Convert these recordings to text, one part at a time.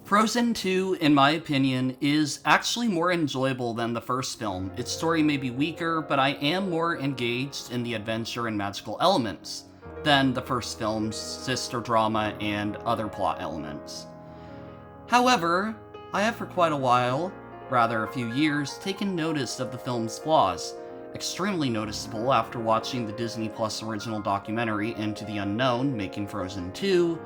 Frozen 2, in my opinion, is actually more enjoyable than the first film. Its story may be weaker, but I am more engaged in the adventure and magical elements than the first film's sister drama and other plot elements. However, I have for quite a while, rather a few years, taken notice of the film's flaws, extremely noticeable after watching the Disney Plus original documentary Into the Unknown, Making Frozen 2,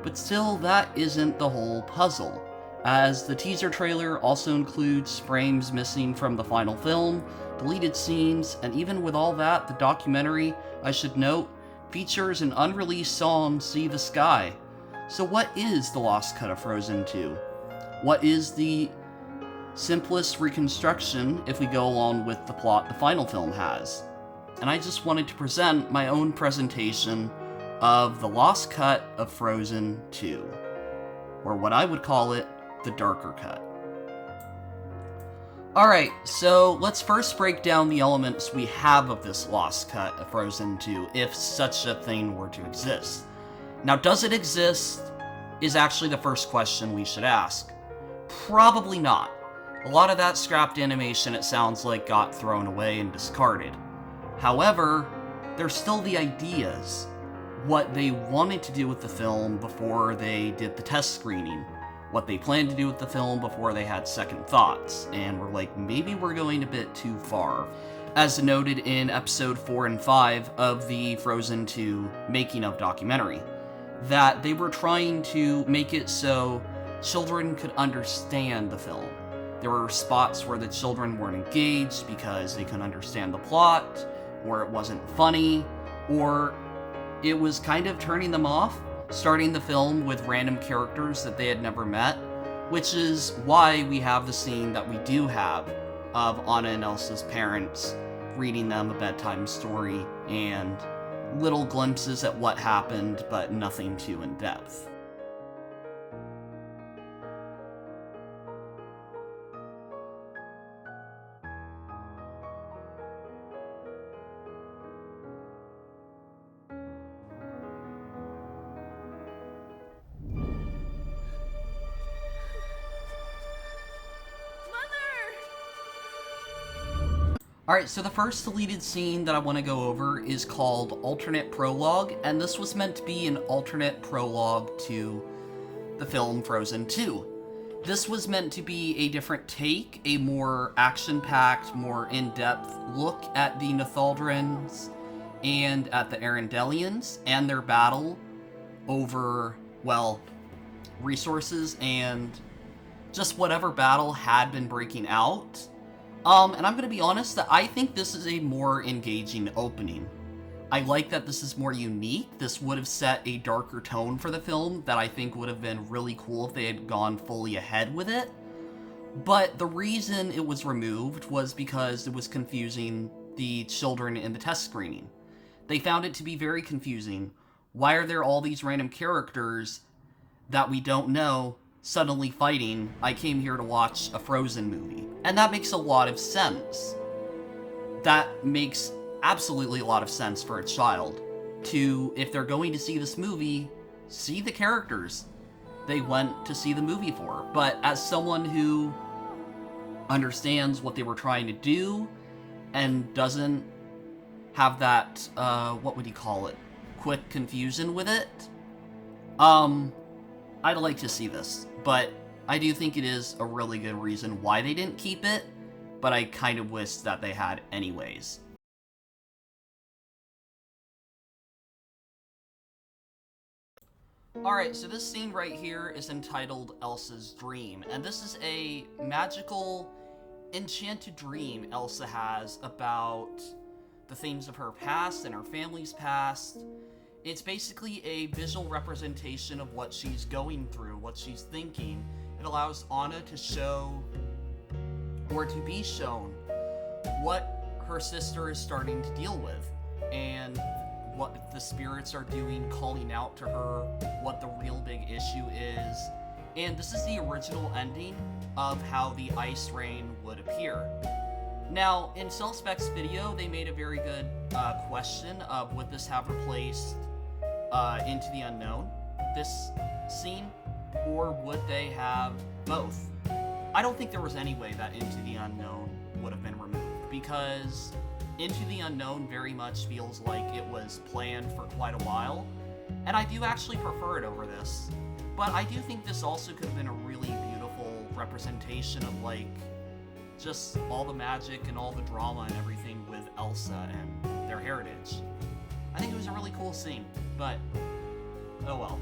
but still, that isn't the whole puzzle, as the teaser trailer also includes frames missing from the final film, deleted scenes, and even with all that, the documentary, I should note, features an unreleased song, See the Sky. So what is the lost cut of Frozen 2? What is the simplest reconstruction if we go along with the plot the final film has? And I just wanted to present my own presentation of the lost cut of Frozen 2, or what I would call it, the darker cut. Alright, so let's first break down the elements we have of this lost cut of Frozen 2, if such a thing were to exist. Now, does it exist, is actually the first question we should ask. Probably not. A lot of that scrapped animation, it sounds like, got thrown away and discarded. However, there's still the ideas, what they wanted to do with the film before they did the test screening, what they planned to do with the film before they had second thoughts, and were like, maybe we're going a bit too far. As noted in episode 4 and 5 of the Frozen 2 making of documentary, that they were trying to make it so children could understand the film. There were spots where the children weren't engaged because they couldn't understand the plot, or it wasn't funny, or it was kind of turning them off, starting the film with random characters that they had never met, which is why we have the scene that we do have of Anna and Elsa's parents reading them a bedtime story and little glimpses at what happened, but nothing too in-depth. Alright, so the first deleted scene that I want to go over is called Alternate Prologue, and this was meant to be an alternate prologue to the film Frozen 2. This was meant to be a different take, a more action-packed, more in-depth look at the Nithaldrins and at the Arendelians and their battle over, well, resources and just whatever battle had been breaking out. And I'm going to be honest that I think this is a more engaging opening. I like that this is more unique. This would have set a darker tone for the film that I think would have been really cool if they had gone fully ahead with it. But the reason it was removed was because it was confusing the children in the test screening. They found it to be very confusing. Why are there all these random characters that we don't know suddenly fighting? I came here to watch a Frozen movie. And that makes a lot of sense. That makes absolutely a lot of sense for a child to, if they're going to see this movie, see the characters they went to see the movie for. But as someone who understands what they were trying to do and doesn't have that, what would you call it, quick confusion with it, I'd like to see this, but I do think it is a really good reason why they didn't keep it, but I kind of wish that they had anyways. Alright, so this scene right here is entitled Elsa's Dream, and this is a magical, enchanted dream Elsa has about the things of her past and her family's past. It's basically a visual representation of what she's going through, what she's thinking. It allows Anna to show, or to be shown, what her sister is starting to deal with, and what the spirits are doing, calling out to her, what the real big issue is. And this is the original ending of how the ice rain would appear. Now, in Cellspec's video, they made a very good question of would this have replaced Into the Unknown, this scene, Or would they have both? I don't think there was any way that Into the Unknown would have been removed, because Into the Unknown very much feels like it was planned for quite a while, and I do actually prefer it over this. But I do think this also could have been a really beautiful representation of, like, just all the magic and all the drama and everything with Elsa and their heritage. I think it was a really cool scene, but oh well.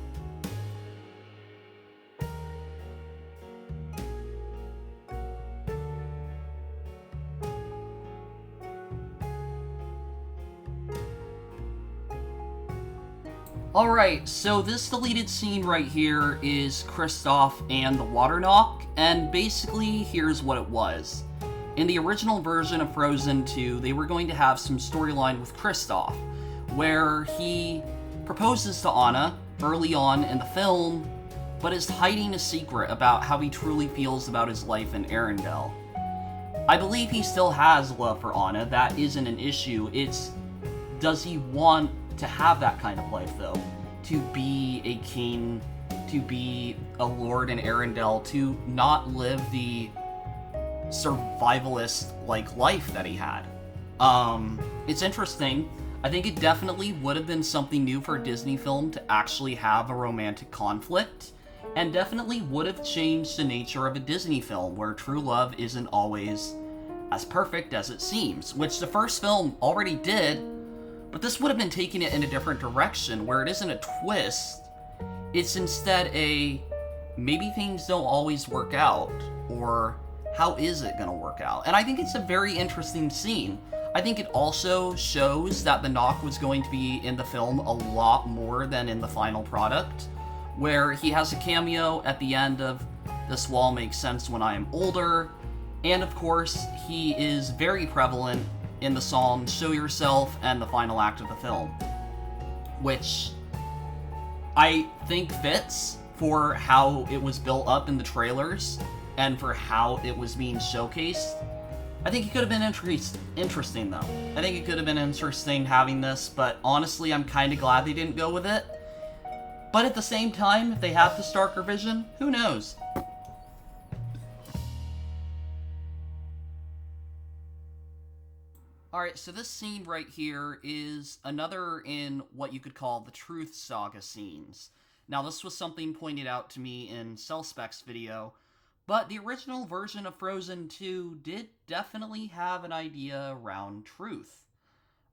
Alright, so this deleted scene right here is Kristoff and the Water Knock, and basically here's what it was. In the original version of Frozen 2, they were going to have some storyline with Kristoff, where he proposes to Anna early on in the film, but is hiding a secret about how he truly feels about his life in Arendelle. I believe he still has love for Anna, that isn't an issue, it's does he want to have that kind of life, though? To be a king, to be a lord in Arendelle, to not live the survivalist-like life that he had. It's interesting. I think it definitely would have been something new for a Disney film to actually have a romantic conflict, and definitely would have changed the nature of a Disney film, where true love isn't always as perfect as it seems, which the first film already did. But this would have been taking it in a different direction, where it isn't a twist, it's instead a, maybe things don't always work out, or how is it gonna work out? And I think it's a very interesting scene. I think it also shows that the Knock was going to be in the film a lot more than in the final product, where he has a cameo at the end of "This Wall Makes Sense When I Am Older," and of course, he is very prevalent in the song "Show Yourself" and the final act of the film, which I think fits for how it was built up in the trailers and for how it was being showcased. I think it could have been interesting, though. I think it could have been interesting having this, but honestly, I'm kind of glad they didn't go with it. But at the same time, if they have the Starker vision, who knows? Alright, so this scene right here is another in what you could call the Truth Saga scenes. Now, this was something pointed out to me in CellSpec's video, but the original version of Frozen 2 did definitely have an idea around truth,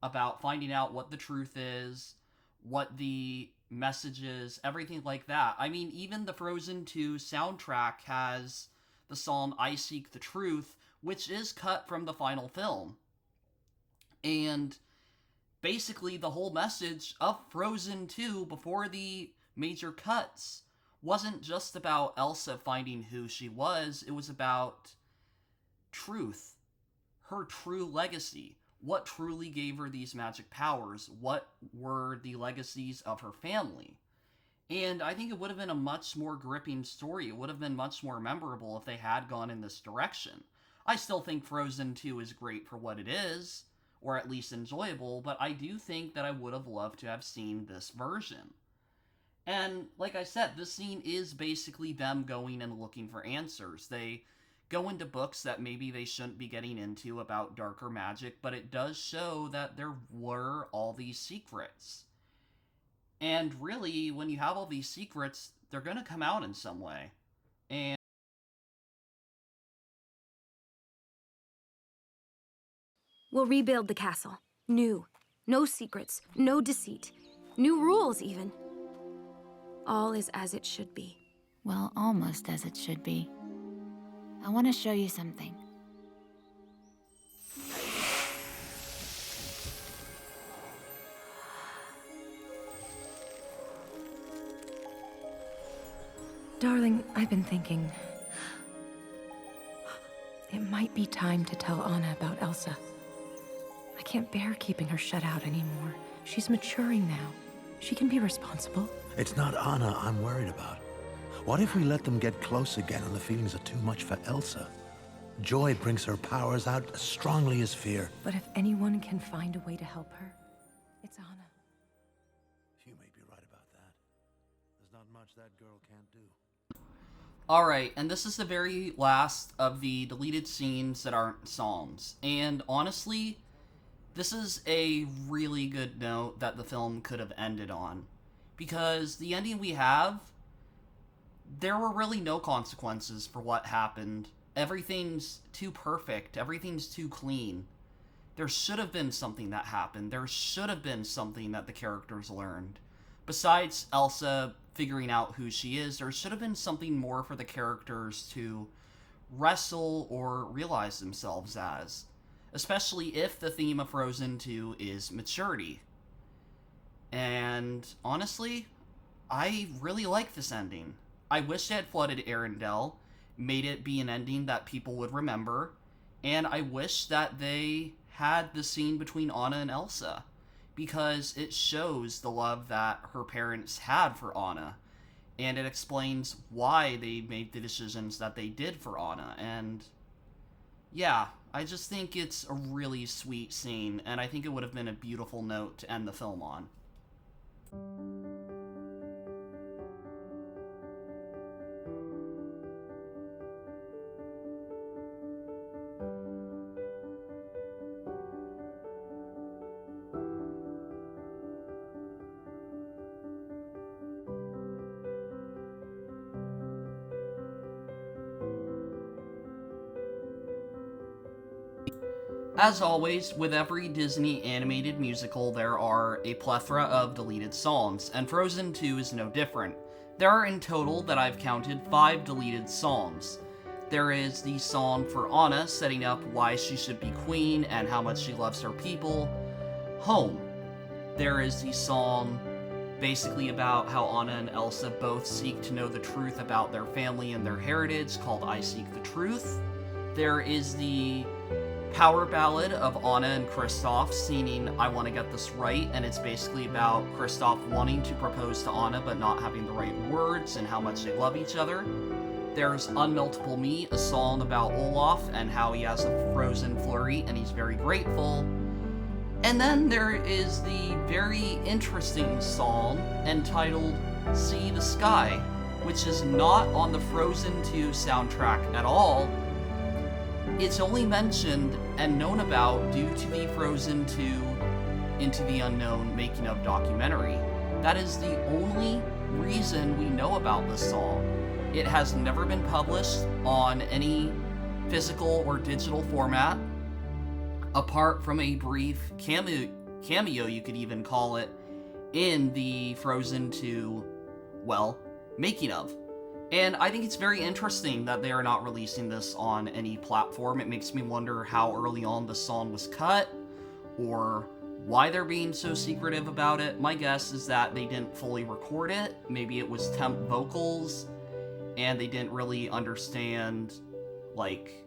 about finding out what the truth is, what the message is, everything like that. I mean, even the Frozen 2 soundtrack has the song "I Seek the Truth," which is cut from the final film. And basically the whole message of Frozen 2 before the major cuts wasn't just about Elsa finding who she was, it was about truth, her true legacy, what truly gave her these magic powers, what were the legacies of her family. And I think it would have been a much more gripping story, it would have been much more memorable if they had gone in this direction. I still think Frozen 2 is great for what it is, or at least enjoyable, but I do think that I would have loved to have seen this version. And like I said, this scene is basically them going and looking for answers. They go into books that maybe they shouldn't be getting into about darker magic, but it does show that there were all these secrets. And really, when you have all these secrets, they're going to come out in some way. And we'll rebuild the castle. New. No secrets. No deceit. New rules, even. All is as it should be. Well, almost as it should be. I want to show you something. Darling, I've been thinking. It might be time to tell Anna about Elsa. I can't bear keeping her shut out anymore. She's maturing now. She can be responsible. It's not Anna I'm worried about. What if we let them get close again and the feelings are too much for Elsa? Joy brings her powers out as strongly as fear. But if anyone can find a way to help her, it's Anna. You may be right about that. There's not much that girl can't do. Alright, and this is the very last of the deleted scenes that aren't songs. And honestly, this is a really good note that the film could have ended on. Because the ending we have, there were really no consequences for what happened. Everything's too perfect. Everything's too clean. There should have been something that happened. There should have been something that the characters learned. Besides Elsa figuring out who she is, there should have been something more for the characters to wrestle or realize themselves as. Especially if the theme of Frozen 2 is maturity. And honestly, I really like this ending. I wish they had flooded Arendelle, made it be an ending that people would remember, and I wish that they had the scene between Anna and Elsa, because it shows the love that her parents had for Anna, and it explains why they made the decisions that they did for Anna, and yeah, I just think it's a really sweet scene, and I think it would have been a beautiful note to end the film on. As always, with every Disney animated musical, there are a plethora of deleted songs, and Frozen 2 is no different. There are in total, that I've counted, 5 deleted songs. There is the song for Anna, setting up why she should be queen and how much she loves her people, Home. There is the song basically about how Anna and Elsa both seek to know the truth about their family and their heritage, called I Seek the Truth. There is the power ballad of Anna and Kristoff singing I Want to Get This Right, and it's basically about Kristoff wanting to propose to Anna but not having the right words and how much they love each other. There's Unmeltable Me, a song about Olaf and how he has a frozen flurry and he's very grateful. And then there is the very interesting song entitled See the Sky, which is not on the Frozen 2 soundtrack at all. It's only mentioned and known about due to the Frozen 2 Into the Unknown making of documentary. That is the only reason we know about this song. It has never been published on any physical or digital format, apart from a brief cameo, you could even call it, in the Frozen 2, well, making of. And I think it's very interesting that they are not releasing this on any platform. It makes me wonder how early on the song was cut, or why they're being so secretive about it. My guess is that they didn't fully record it. Maybe it was temp vocals, and they didn't really understand, like,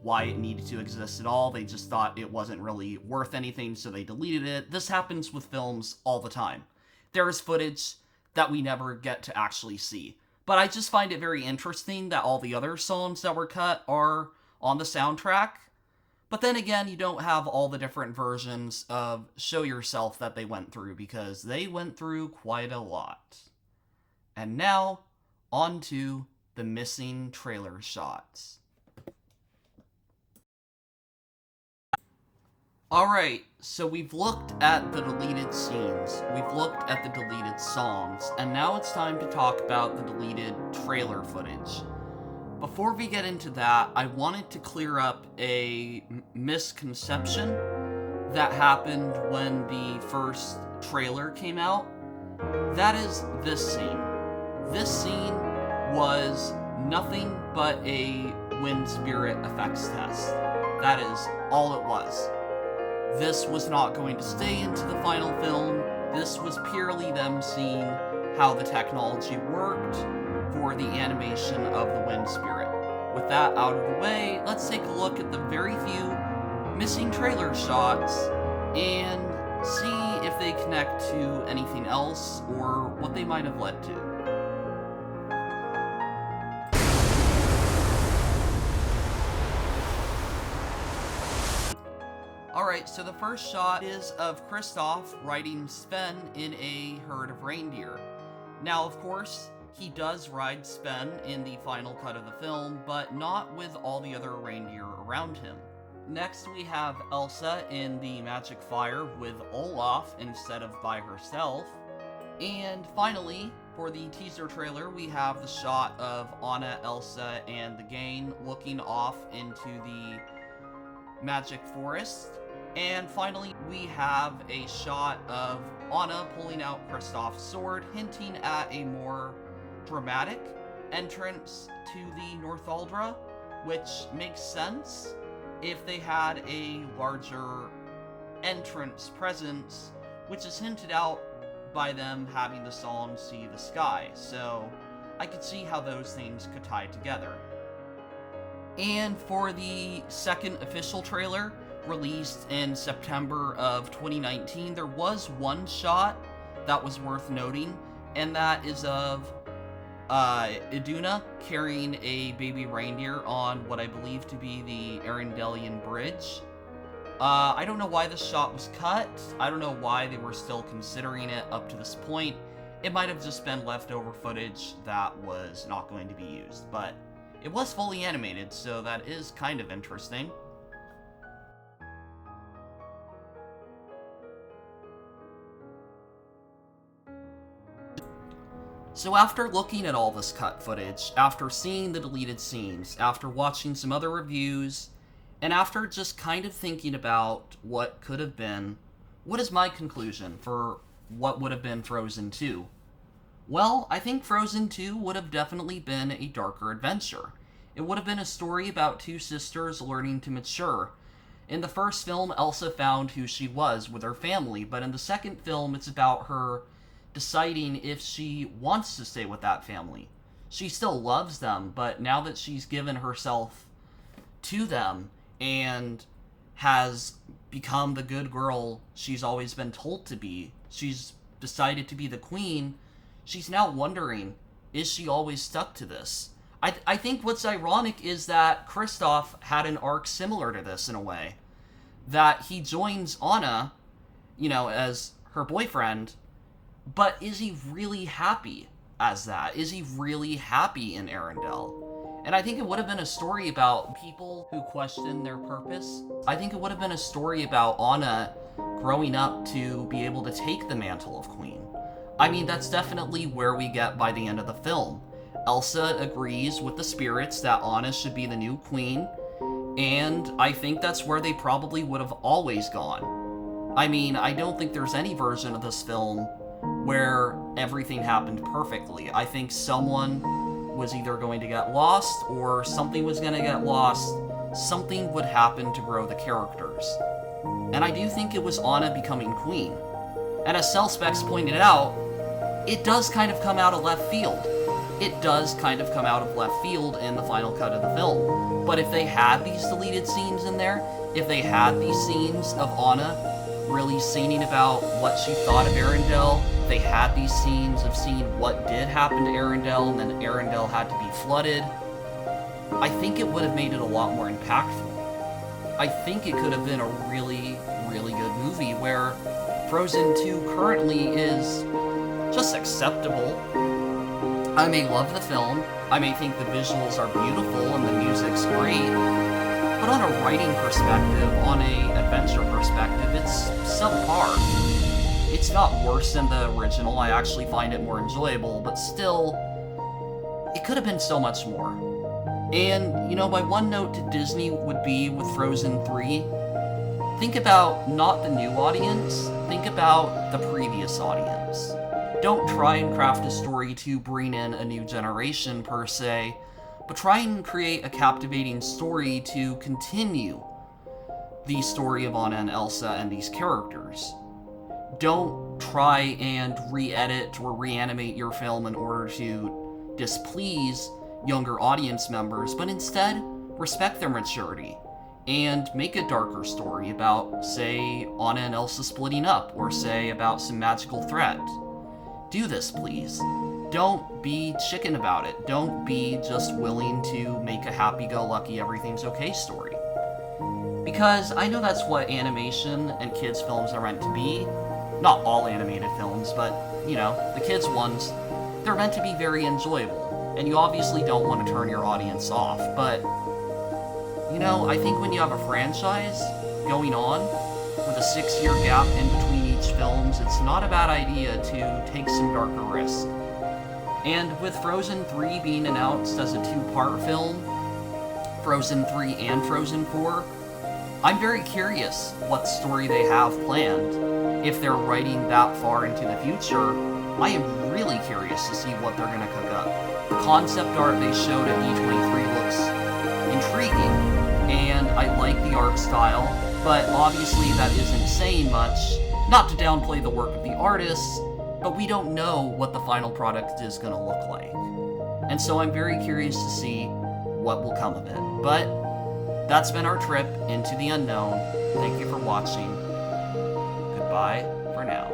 why it needed to exist at all. They just thought it wasn't really worth anything, so they deleted it. This happens with films all the time. There is footage that we never get to actually see. But I just find it very interesting that all the other songs that were cut are on the soundtrack. But then again, you don't have all the different versions of Show Yourself that they went through, because they went through quite a lot. And now, on to the missing trailer shots. Alright, so we've looked at the deleted scenes, we've looked at the deleted songs, and now it's time to talk about the deleted trailer footage. Before we get into that, I wanted to clear up a misconception that happened when the first trailer came out. That is this scene. This scene was nothing but a wind spirit effects test. That is all it was. This was not going to stay into the final film. This was purely them seeing how the technology worked for the animation of the wind spirit. With that out of the way, let's take a look at the very few missing trailer shots and see if they connect to anything else or what they might have led to. Alright, so the first shot is of Kristoff riding Sven in a herd of reindeer. Now, of course, He does ride Sven in the final cut of the film, but not with all the other reindeer around him. Next, we have Elsa in the Magic Fire with Olaf instead of by herself. And finally, for the teaser trailer, we have the shot of Anna, Elsa, and the gang looking off into the Magic Forest. And finally, we have a shot of Anna pulling out Kristoff's sword, hinting at a more dramatic entrance to the Northuldra, which makes sense if they had a larger entrance presence, which is hinted out by them having the song See the Sky, so I could see how those things could tie together. And for the second official trailer, released in September of 2019, there was one shot that was worth noting, and that is of Iduna carrying a baby reindeer on what I believe to be the Arendellian Bridge. I don't know why this shot was cut. I don't know why they were still considering it up to this point. It might have just been leftover footage that was not going to be used, but it was fully animated, so that is kind of interesting. So after looking at all this cut footage, after seeing the deleted scenes, after watching some other reviews, and after just kind of thinking about what could have been, what is my conclusion for what would have been Frozen 2? Well, I think Frozen 2 would have definitely been a darker adventure. It would have been a story about two sisters learning to mature. In the first film, Elsa found who she was with her family, but in the second film, it's about her deciding if she wants to stay with that family. She still loves them, but now that she's given herself to them and has become the good girl she's always been told to be, she's decided to be the queen, she's now wondering, is she always stuck to this? I think what's ironic is that Kristoff had an arc similar to this in a way. That he joins Anna, as her boyfriend, but is he really happy as that? Is he really happy in Arendelle? And I think it would have been a story about people who question their purpose. I think it would have been a story about Anna growing up to be able to take the mantle of queen. I mean, that's definitely where we get by the end of the film. Elsa agrees with the spirits that Anna should be the new queen, and I think that's where they probably would have always gone. I mean, I don't think there's any version of this film where everything happened perfectly. I think someone was either going to get lost or something was going to get lost. Something would happen to grow the characters. And I do think it was Anna becoming queen. And as Cellspecs pointed out, it does kind of come out of left field. It does kind of come out of left field in the final cut of the film. But if they had these deleted scenes in there, if they had these scenes of Anna really singing about what she thought of Arendelle, they had these scenes of seeing what did happen to Arendelle, and then Arendelle had to be flooded, I think it would have made it a lot more impactful. I think it could have been a really, really good movie where Frozen 2 currently is just acceptable. I may love the film, I may think the visuals are beautiful and the music's great, but on a writing perspective, on a adventure perspective, it's subpar. It's not worse than the original, I actually find it more enjoyable, but still, it could have been so much more. And, my one note to Disney would be with Frozen 3, think about not the new audience, think about the previous audience. Don't try and craft a story to bring in a new generation per se, but try and create a captivating story to continue the story of Anna and Elsa and these characters. Don't try and re-edit or reanimate your film in order to displease younger audience members, but instead respect their maturity and make a darker story about, say, Anna and Elsa splitting up, or say about some magical threat. Do this, please. Don't be chicken about it. Don't be just willing to make a happy-go-lucky, everything's okay story. Because I know that's what animation and kids' films are meant to be. Not all animated films, but, the kids' ones. they're meant to be very enjoyable, and you obviously don't want to turn your audience off, but, you know, I think when you have a franchise going on, with a 6-year gap in between each films, it's not a bad idea to take some darker risks. And with Frozen 3 being announced as a 2-part film, Frozen 3 and Frozen 4, I'm very curious what story they have planned. If they're writing that far into the future, I am really curious to see what they're going to cook up. The concept art they showed at D23 looks intriguing, and I like the art style, but obviously that isn't saying much. Not to downplay the work of the artists, but we don't know what the final product is going to look like. And so I'm very curious to see what will come of it. But that's been our trip into the unknown. Thank you for watching. Goodbye for now.